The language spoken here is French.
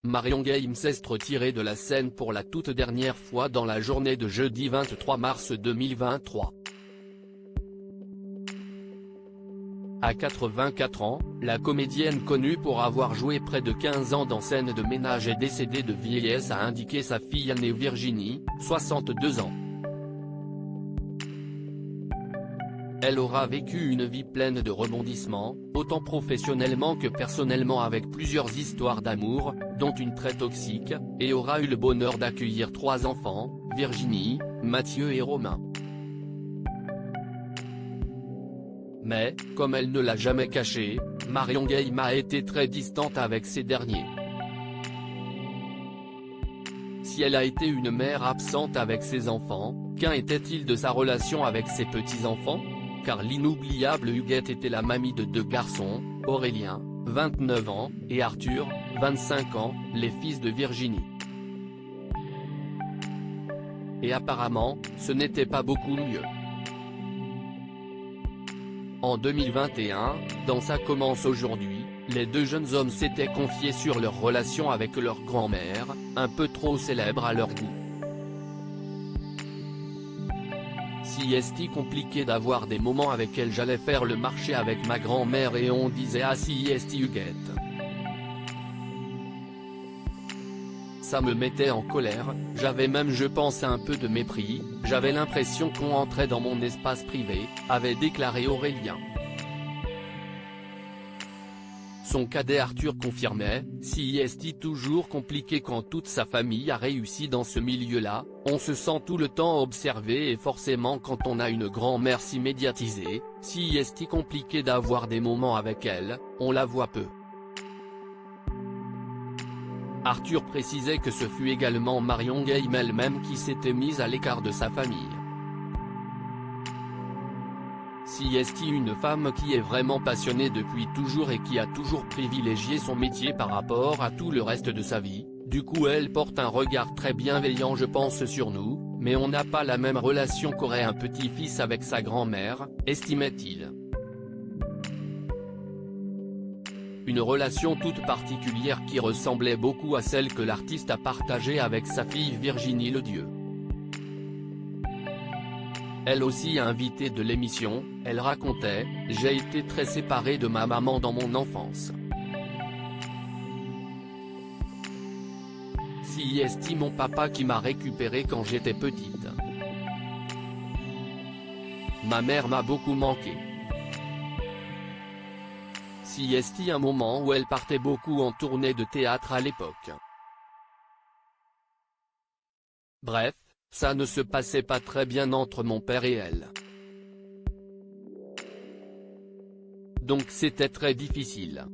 Marion Games s'est retirée de la scène pour la toute dernière fois dans la journée de jeudi 23 mars 2023. À 84 ans, la comédienne connue pour avoir joué près de 15 ans dans Scène de ménage est décédée de vieillesse, a indiqué sa fille aînée Virginie, 62 ans. Elle aura vécu une vie pleine de rebondissements, autant professionnellement que personnellement, avec plusieurs histoires d'amour, dont une très toxique, et aura eu le bonheur d'accueillir 3 enfants, Virginie, Mathieu et Romain. Mais, comme elle ne l'a jamais caché, Marion Games a été très distante avec ces derniers. Si elle a été une mère absente avec ses enfants, qu'en était-il de sa relation avec ses petits-enfants? Car l'inoubliable Huguette était la mamie de 2 garçons, Aurélien, 29 ans, et Arthur, 25 ans, les fils de Virginie. Et apparemment, ce n'était pas beaucoup mieux. En 2021, dans Ça commence aujourd'hui, les 2 jeunes hommes s'étaient confiés sur leur relation avec leur grand-mère, un peu trop célèbre à leur goût. Si est compliqué d'avoir des moments avec elle, j'allais faire le marché avec ma grand-mère et on disait ah si est Huguette. Ça me mettait en colère, j'avais même je pense un peu de mépris, j'avais l'impression qu'on entrait dans mon espace privé, avait déclaré Aurélien. Son cadet Arthur confirmait, si est toujours compliqué quand toute sa famille a réussi dans ce milieu-là, on se sent tout le temps observé et forcément quand on a une grand-mère si médiatisée, si est compliqué d'avoir des moments avec elle, on la voit peu. Arthur précisait que ce fut également Marion Games elle-même qui s'était mise à l'écart de sa famille. Si est une femme qui est vraiment passionnée depuis toujours et qui a toujours privilégié son métier par rapport à tout le reste de sa vie, du coup elle porte un regard très bienveillant je pense sur nous, mais on n'a pas la même relation qu'aurait un petit-fils avec sa grand-mère, estimait-il. Une relation toute particulière qui ressemblait beaucoup à celle que l'artiste a partagée avec sa fille Virginie Ledieu. Elle aussi invitée de l'émission, elle racontait « J'ai été très séparée de ma maman dans mon enfance. Si est mon papa qui m'a récupérée quand j'étais petite. Ma mère m'a beaucoup manqué. Si est un moment où elle partait beaucoup en tournée de théâtre à l'époque. Bref, ça ne se passait pas très bien entre mon père et elle. Donc c'était très difficile.